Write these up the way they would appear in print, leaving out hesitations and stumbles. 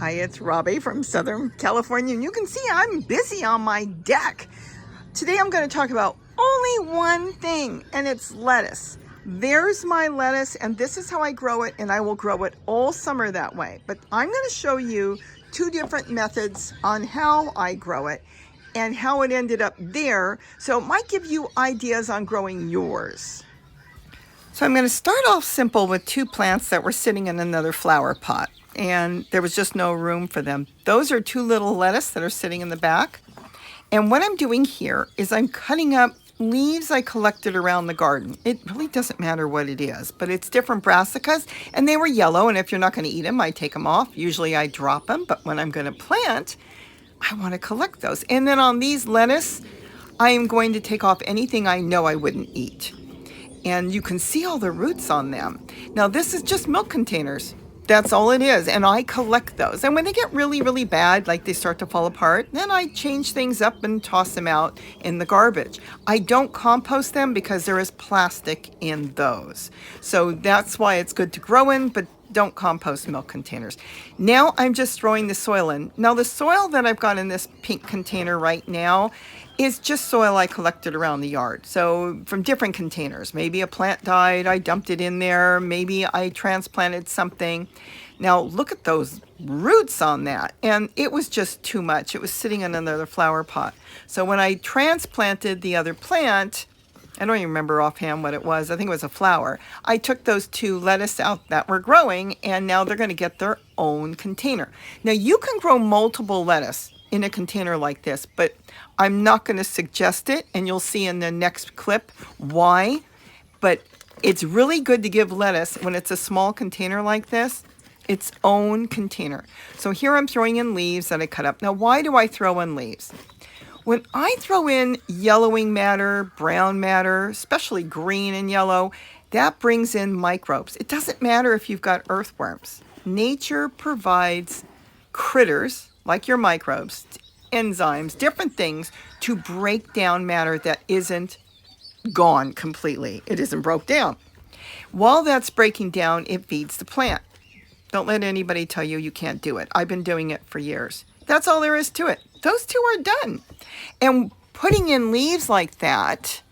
Hi, it's Robbie from Southern California, and you can see I'm busy on my deck. Today I'm going to talk about only one thing, and it's lettuce. There's my lettuce, and this is how I grow it, and I will grow it all summer that way. But I'm going to show you two different methods on how I grow it and how it ended up there, so it might give you ideas on growing yours. So I'm going to start off simple with two plants that were sitting in another flower pot, and there was just no room for them. Those are two little lettuce that are sitting in the back. And what I'm doing here is I'm cutting up leaves I collected around the garden. It really doesn't matter what it is, but it's different brassicas, and they were yellow, and if you're not going to eat them, I take them off. Usually I drop them, but when I'm going to plant, I want to collect those. And then on these lettuce, I am going to take off anything I know I wouldn't eat. And you can see all the roots on them. Now this is just milk containers. That's all it is, and I collect those. And when they get really, really bad, like they start to fall apart, then I change things up and toss them out in the garbage. I don't compost them because there is plastic in those. So that's why it's good to grow in, but don't compost milk containers. Now I'm just throwing the soil in. Now the soil that I've got in this pink container right now is just soil I collected around the yard. So from different containers, maybe a plant died, I dumped it in there, maybe I transplanted something. Now look at those roots on that. And it was just too much. It was sitting in another flower pot. So when I transplanted the other plant, I don't even remember offhand what it was. I think it was a flower. I took those two lettuce out that were growing, and now they're going to get their own container. Now you can grow multiple lettuce in a container like this, but I'm not going to suggest it, and you'll see in the next clip why. But it's really good to give lettuce, when it's a small container like this, its own container. So here I'm throwing in leaves that I cut up. Now why do I throw in leaves? When I throw in yellowing matter, brown matter, especially green and yellow, that brings in microbes. It doesn't matter if you've got earthworms. Nature provides critters, like your microbes, enzymes, different things, to break down matter that isn't gone completely. It isn't broke down. While that's breaking down, it feeds the plant. Don't let anybody tell you you can't do it. I've been doing it for years. That's all there is to it. Those two are done. And putting in leaves like that,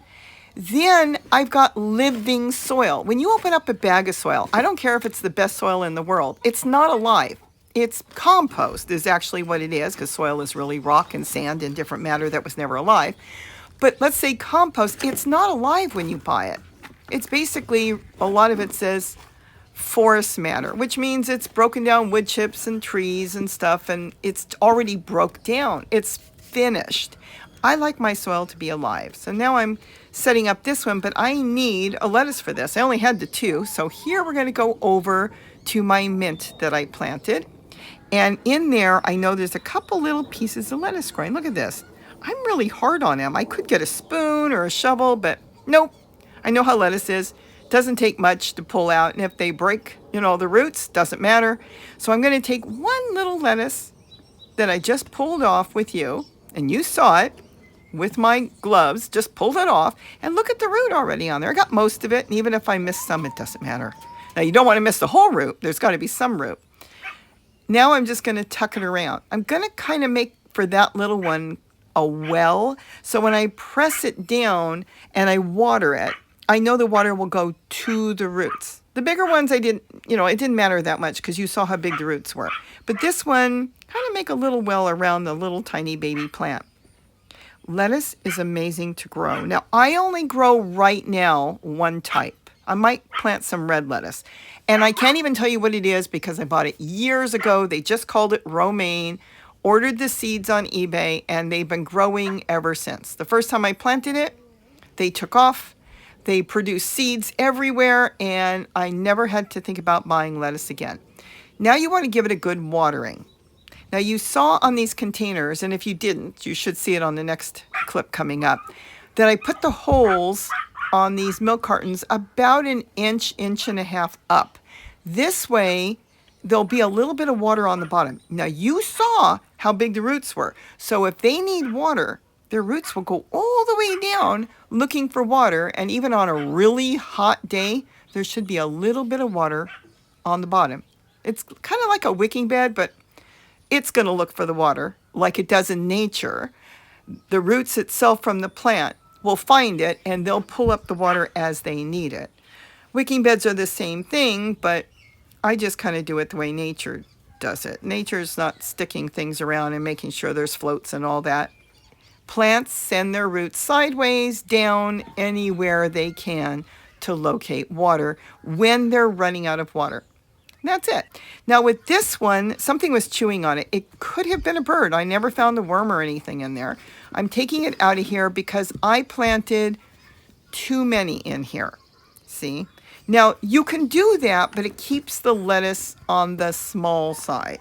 then I've got living soil. When you open up a bag of soil, I don't care if it's the best soil in the world, it's not alive. It's compost is actually what it is, because soil is really rock and sand and different matter that was never alive. But let's say compost, it's not alive when you buy it. It's basically, a lot of it says forest matter, which means it's broken down wood chips and trees and stuff, and it's already broke down. It's finished. I like my soil to be alive. So now I'm setting up this one, but I need a lettuce for this. I only had the two. So here we're going to go over to my mint that I planted. And in there, I know there's a couple little pieces of lettuce growing. Look at this. I'm really hard on them. I could get a spoon or a shovel, but nope. I know how lettuce is. Doesn't take much to pull out, and if they break, the roots, doesn't matter. So I'm going to take one little lettuce that I just pulled off with you, and you saw it with my gloves, just pulled it off, and look at the root already on there. I got most of it, and even if I miss some, it doesn't matter. Now you don't want to miss the whole root. There's got to be some root. Now I'm just going to tuck it around. I'm going to kind of make for that little one a well, so when I press it down and I water it, I know the water will go to the roots. The bigger ones it didn't matter that much because you saw how big the roots were. But this one, kind of make a little well around the little tiny baby plant. Lettuce is amazing to grow. Now, I only grow right now one type. I might plant some red lettuce. And I can't even tell you what it is because I bought it years ago. They just called it romaine, ordered the seeds on eBay, and they've been growing ever since. The first time I planted it, they took off. They produce seeds everywhere, and I never had to think about buying lettuce again. Now you want to give it a good watering. Now you saw on these containers, and if you didn't, you should see it on the next clip coming up, that I put the holes on these milk cartons about an inch, inch and a half up. This way, there'll be a little bit of water on the bottom. Now you saw how big the roots were. So if they need water, their roots will go all the way down looking for water, and even on a really hot day, there should be a little bit of water on the bottom. It's kind of like a wicking bed, but it's going to look for the water like it does in nature. The roots itself from the plant will find it and they'll pull up the water as they need it. Wicking beds are the same thing, but I just kind of do it the way nature does it. Nature's not sticking things around and making sure there's floats and all that. Plants send their roots sideways, down, anywhere they can to locate water when they're running out of water. That's it. Now with this one, something was chewing on it. It could have been a bird. I never found a worm or anything in there. I'm taking it out of here because I planted too many in here. See? Now you can do that, but it keeps the lettuce on the small side.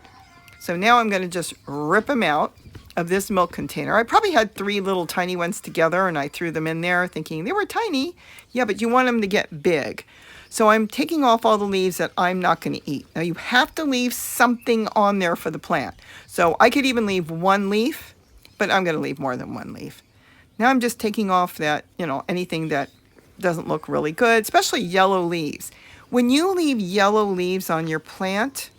So now I'm going to just rip them out of this milk container. I probably had 3 little tiny ones together and I threw them in there thinking they were tiny. Yeah, but you want them to get big. So I'm taking off all the leaves that I'm not going to eat. Now you have to leave something on there for the plant. So I could even leave 1 leaf, but I'm going to leave more than 1 leaf. Now I'm just taking off that, anything that doesn't look really good, especially yellow leaves. When you leave yellow leaves on your plant,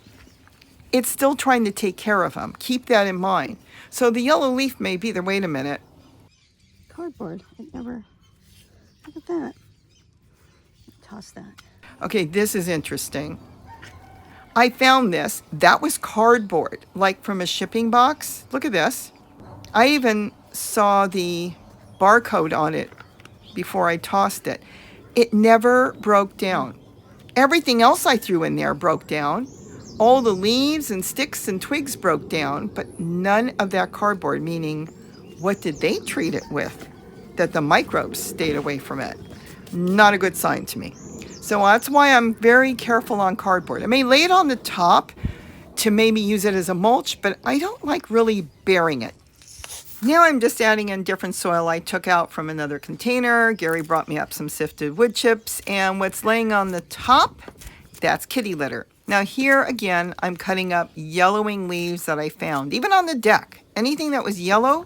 it's still trying to take care of them. Keep that in mind. So the yellow leaf may be there. Wait a minute. Cardboard. Look at that. Toss that. Okay, this is interesting. I found this. That was cardboard, like from a shipping box. Look at this. I even saw the barcode on it before I tossed it. It never broke down. Everything else I threw in there broke down. All the leaves and sticks and twigs broke down, but none of that cardboard, meaning what did they treat it with that the microbes stayed away from it? Not a good sign to me. So that's why I'm very careful on cardboard. I may lay it on the top to maybe use it as a mulch, but I don't like really burying it. Now I'm just adding in different soil I took out from another container. Gary brought me up some sifted wood chips, and what's laying on the top, that's kitty litter. Now here again, I'm cutting up yellowing leaves that I found, even on the deck. Anything that was yellow,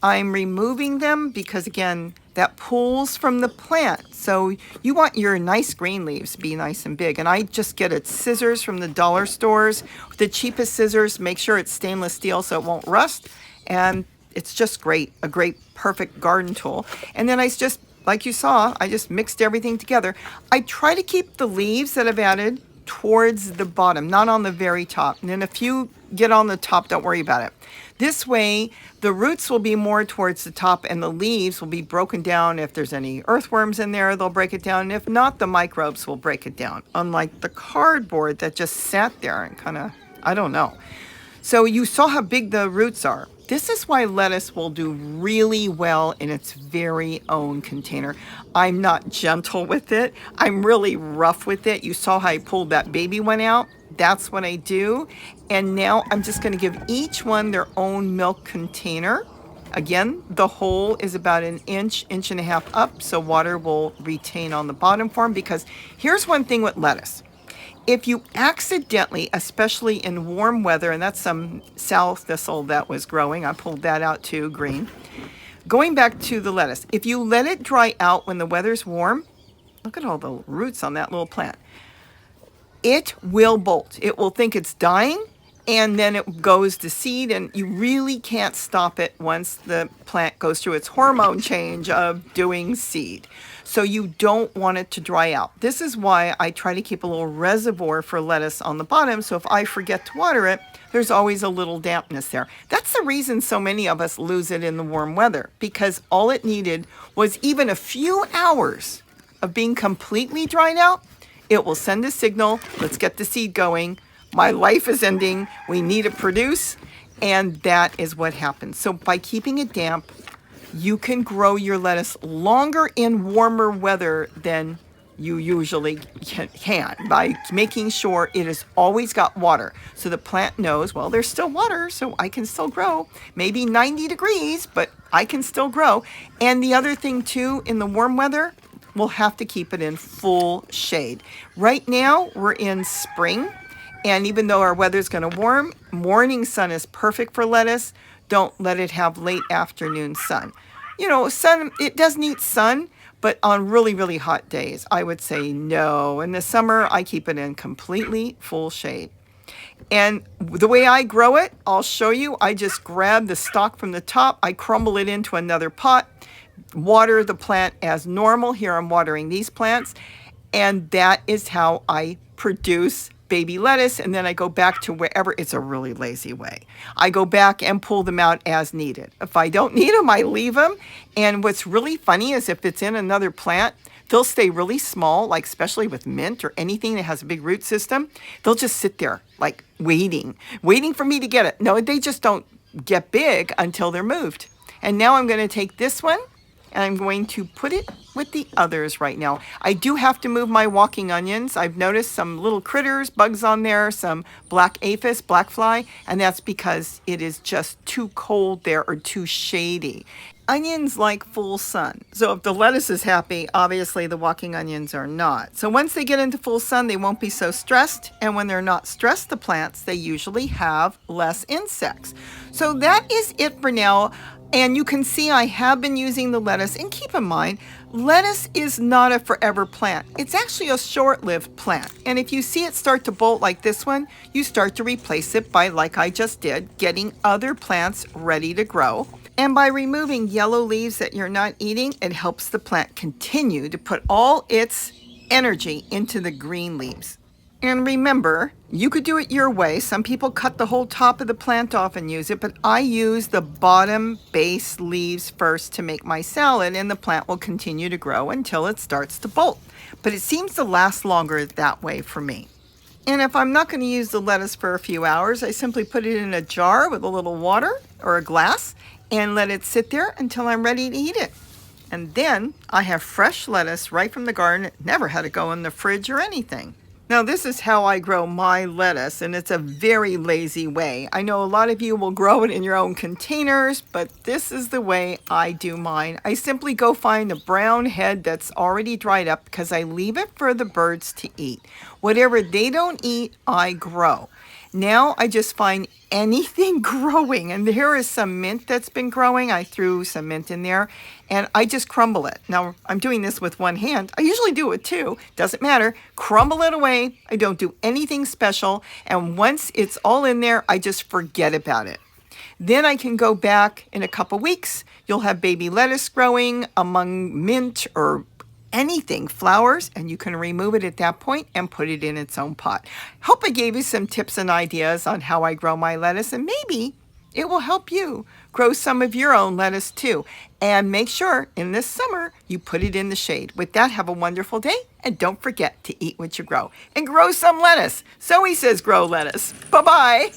I'm removing them because again, that pulls from the plant. So you want your nice green leaves to be nice and big. And I just get it scissors from the dollar stores. The cheapest scissors, make sure it's stainless steel so it won't rust. And it's just great, a great, perfect garden tool. And then I just, like you saw, I just mixed everything together. I try to keep the leaves that I've added towards the bottom, not on the very top. And then if you get on the top, don't worry about it. This way, the roots will be more towards the top and the leaves will be broken down. If there's any earthworms in there, they'll break it down. And if not, the microbes will break it down. Unlike the cardboard that just sat there and kind of, I don't know. So you saw how big the roots are. This is why lettuce will do really well in its very own container. I'm not gentle with it. I'm really rough with it. You saw how I pulled that baby one out. That's what I do. And now I'm just going to give each one their own milk container. Again, the hole is about an inch, inch and a half up, so water will retain on the bottom for them. Because here's one thing with lettuce. If you accidentally, especially in warm weather, and that's some sow thistle that was growing, I pulled that out too, green. Going back to the lettuce, if you let it dry out when the weather's warm, look at all the roots on that little plant. It will bolt. It will think it's dying, and then it goes to seed, and you really can't stop it once the plant goes through its hormone change of doing seed. So you don't want it to dry out. This is why I try to keep a little reservoir for lettuce on the bottom, so if I forget to water it, there's always a little dampness there. That's the reason so many of us lose it in the warm weather, because all it needed was even a few hours of being completely dried out. It will send a signal, let's get the seed going. My life is ending, we need to produce, and that is what happens. So by keeping it damp, you can grow your lettuce longer in warmer weather than you usually can by making sure it has always got water. So the plant knows, well, there's still water, so I can still grow. Maybe 90 degrees, but I can still grow. And the other thing too, in the warm weather, we'll have to keep it in full shade. Right now, we're in spring. And even though our weather's going to warm, morning sun is perfect for lettuce. Don't let it have late afternoon sun. You know, sun, it does need sun, but on really, really hot days, I would say no. In the summer, I keep it in completely full shade. And the way I grow it, I'll show you. I just grab the stalk from the top, I crumble it into another pot, water the plant as normal. Here I'm watering these plants, and that is how I produce baby lettuce. And then I go back to wherever. It's a really lazy way. I go back and pull them out as needed. If I don't need them, I leave them. And what's really funny is if it's in another plant, they'll stay really small, like especially with mint or anything that has a big root system. They'll just sit there like waiting for me to get it. No, they just don't get big until they're moved. And now I'm going to take this one and I'm going to put it with the others right now. I do have to move my walking onions. I've noticed some little critters, bugs on there, some black aphis, black fly, and that's because it is just too cold there or too shady. Onions like full sun. So if the lettuce is happy, obviously the walking onions are not. So once they get into full sun, they won't be so stressed. And when they're not stressed, the plants, they usually have less insects. So that is it for now. And you can see I have been using the lettuce. And keep in mind, lettuce is not a forever plant. It's actually a short-lived plant. And if you see it start to bolt like this one, you start to replace it by, like I just did, getting other plants ready to grow. And by removing yellow leaves that you're not eating, it helps the plant continue to put all its energy into the green leaves. And remember, you could do it your way. Some people cut the whole top of the plant off and use it, but I use the bottom base leaves first to make my salad, and the plant will continue to grow until it starts to bolt. But it seems to last longer that way for me. And if I'm not going to use the lettuce for a few hours, I simply put it in a jar with a little water or a glass and let it sit there until I'm ready to eat it. And then I have fresh lettuce right from the garden. Never had to go in the fridge or anything. Now this is how I grow my lettuce, and it's a very lazy way. I know a lot of you will grow it in your own containers, but this is the way I do mine. I simply go find a brown head that's already dried up because I leave it for the birds to eat. Whatever they don't eat, I grow. Now I just find anything growing, and here is some mint that's been growing. I threw some mint in there and I just crumble it. Now I'm doing this with one hand. I usually do it too, doesn't matter. Crumble it away. I don't do anything special, and once it's all in there, I just forget about it. Then I can go back in a couple weeks. You'll have baby lettuce growing among mint or anything, flowers, and you can remove it at that point and put it in its own pot. Hope I gave you some tips and ideas on how I grow my lettuce, and maybe it will help you grow some of your own lettuce too. And make sure in this summer you put it in the shade. With that, have a wonderful day, and don't forget to eat what you grow and grow some lettuce. Zoe says grow lettuce. Bye-bye.